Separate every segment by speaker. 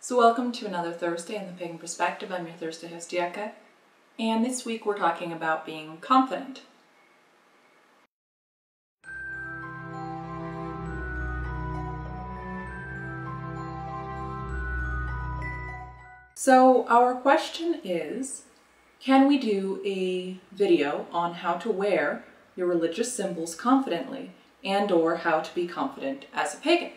Speaker 1: So welcome to another Thursday in the Pagan Perspective. I'm your Thursday host, Dieka, and this week we're talking about being confident. So our question is, can we do a video on how to wear your religious symbols confidently and/or how to be confident as a pagan?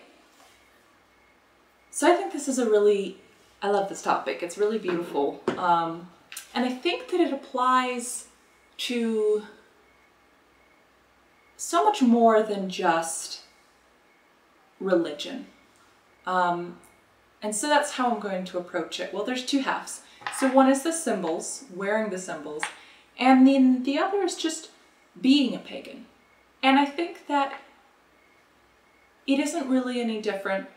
Speaker 1: So I think this is I love this topic. It's really beautiful. And I think that it applies to so much more than just religion. And so that's how I'm going to approach it. Well, there's two halves. So one is the symbols, wearing the symbols, and then the other is just being a pagan. And I think that it isn't really any different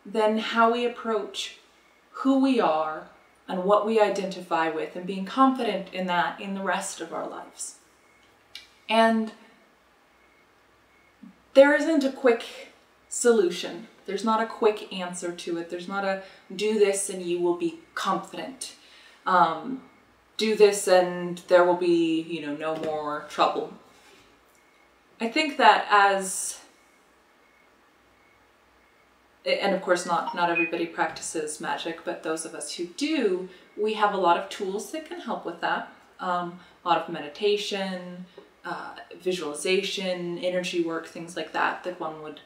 Speaker 1: than how we approach who we are and what we identify with, and being confident in that in the rest of our lives. And there isn't a quick solution. There's not a quick answer to it. There's not a do this and you will be confident. Do this and there will be, no more trouble. I think that and of course not everybody practices magic, but those of us who do, we have a lot of tools that can help with that. A lot of meditation, visualization, energy work, things like that one would,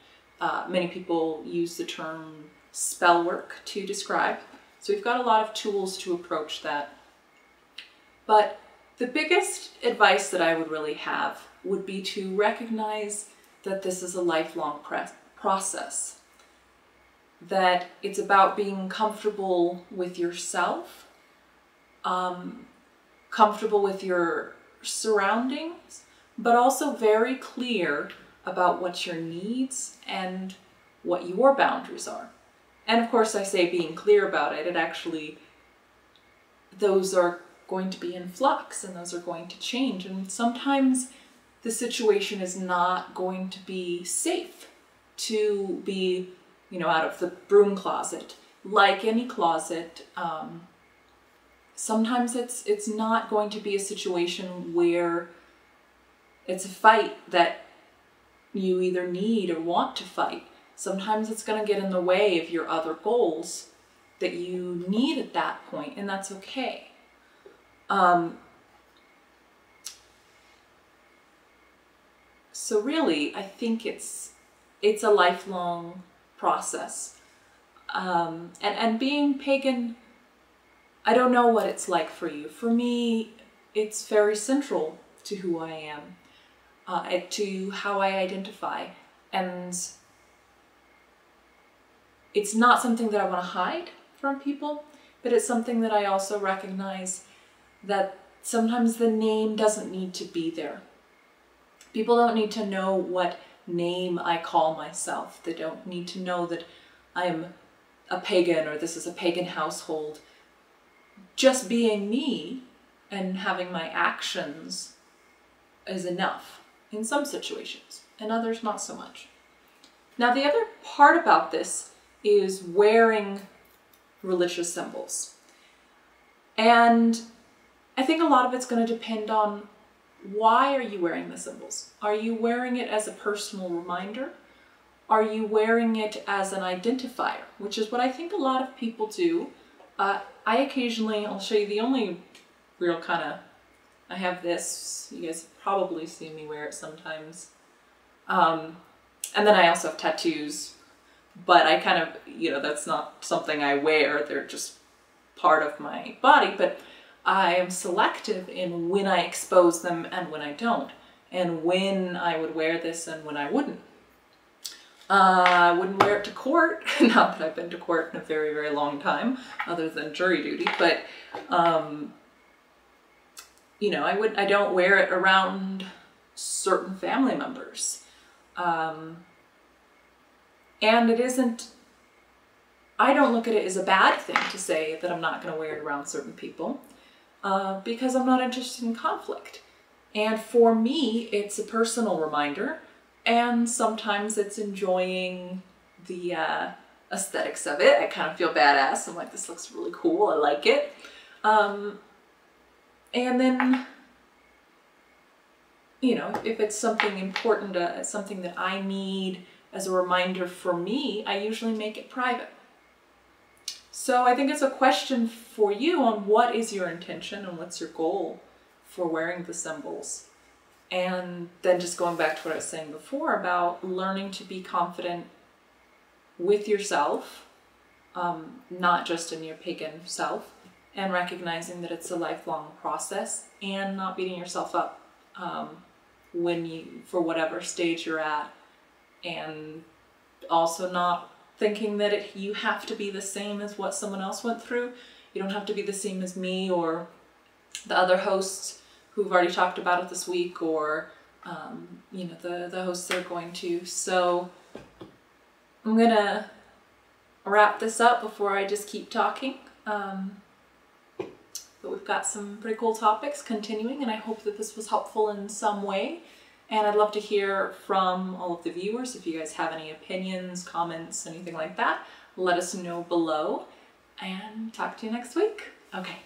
Speaker 1: many people use the term spell work to describe. So we've got a lot of tools to approach that. But the biggest advice that I would really have would be to recognize that this is a lifelong process. That it's about being comfortable with yourself, comfortable with your surroundings, but also very clear about what your needs and what your boundaries are. And of course, I say being clear about it, those are going to be in flux and those are going to change. And sometimes the situation is not going to be safe to be out of the broom closet. Like any closet, sometimes it's not going to be a situation where it's a fight that you either need or want to fight. Sometimes it's going to get in the way of your other goals that you need at that point, and that's okay. So really, I think it's a lifelong process. And being pagan, I don't know what it's like for you. For me, it's very central to who I am, to how I identify. And it's not something that I want to hide from people, but it's something that I also recognize that sometimes the name doesn't need to be there. People don't need to know what name I call myself. They don't need to know that I'm a pagan or this is a pagan household. Just being me and having my actions is enough in some situations, and others not so much. Now, the other part about this is wearing religious symbols. And I think a lot of it's going to depend on, why are you wearing the symbols? Are you wearing it as a personal reminder? Are you wearing it as an identifier? Which is what I think a lot of people do. I occasionally, I'll show you the only real I have this. You guys have probably seen me wear it sometimes. And then I also have tattoos, but I that's not something I wear. They're just part of my body, but I am selective in when I expose them and when I don't, and when I would wear this and when I wouldn't. I wouldn't wear it to court, not that I've been to court in a very, very long time, other than jury duty, but, I don't wear it around certain family members. And I don't look at it as a bad thing to say that I'm not going to wear it around certain people. Because I'm not interested in conflict. And for me, it's a personal reminder, and sometimes it's enjoying the aesthetics of it. I kind of feel badass. I'm like, this looks really cool. I like it. And then, you know, if it's something important, something that I need as a reminder for me, I usually make it private. So I think it's a question for you on what is your intention and what's your goal for wearing the symbols. And then just going back to what I was saying before about learning to be confident with yourself, not just in your pagan self, and recognizing that it's a lifelong process, and not beating yourself up for whatever stage you're at, and also not thinking that you have to be the same as what someone else went through. You don't have to be the same as me or the other hosts who've already talked about it this week, or you know, the hosts that are going to. So I'm gonna wrap this up before I just keep talking. But we've got some pretty cool topics continuing, and I hope that this was helpful in some way. And I'd love to hear from all of the viewers. If you guys have any opinions, comments, anything like that, let us know below, and talk to you next week. Okay,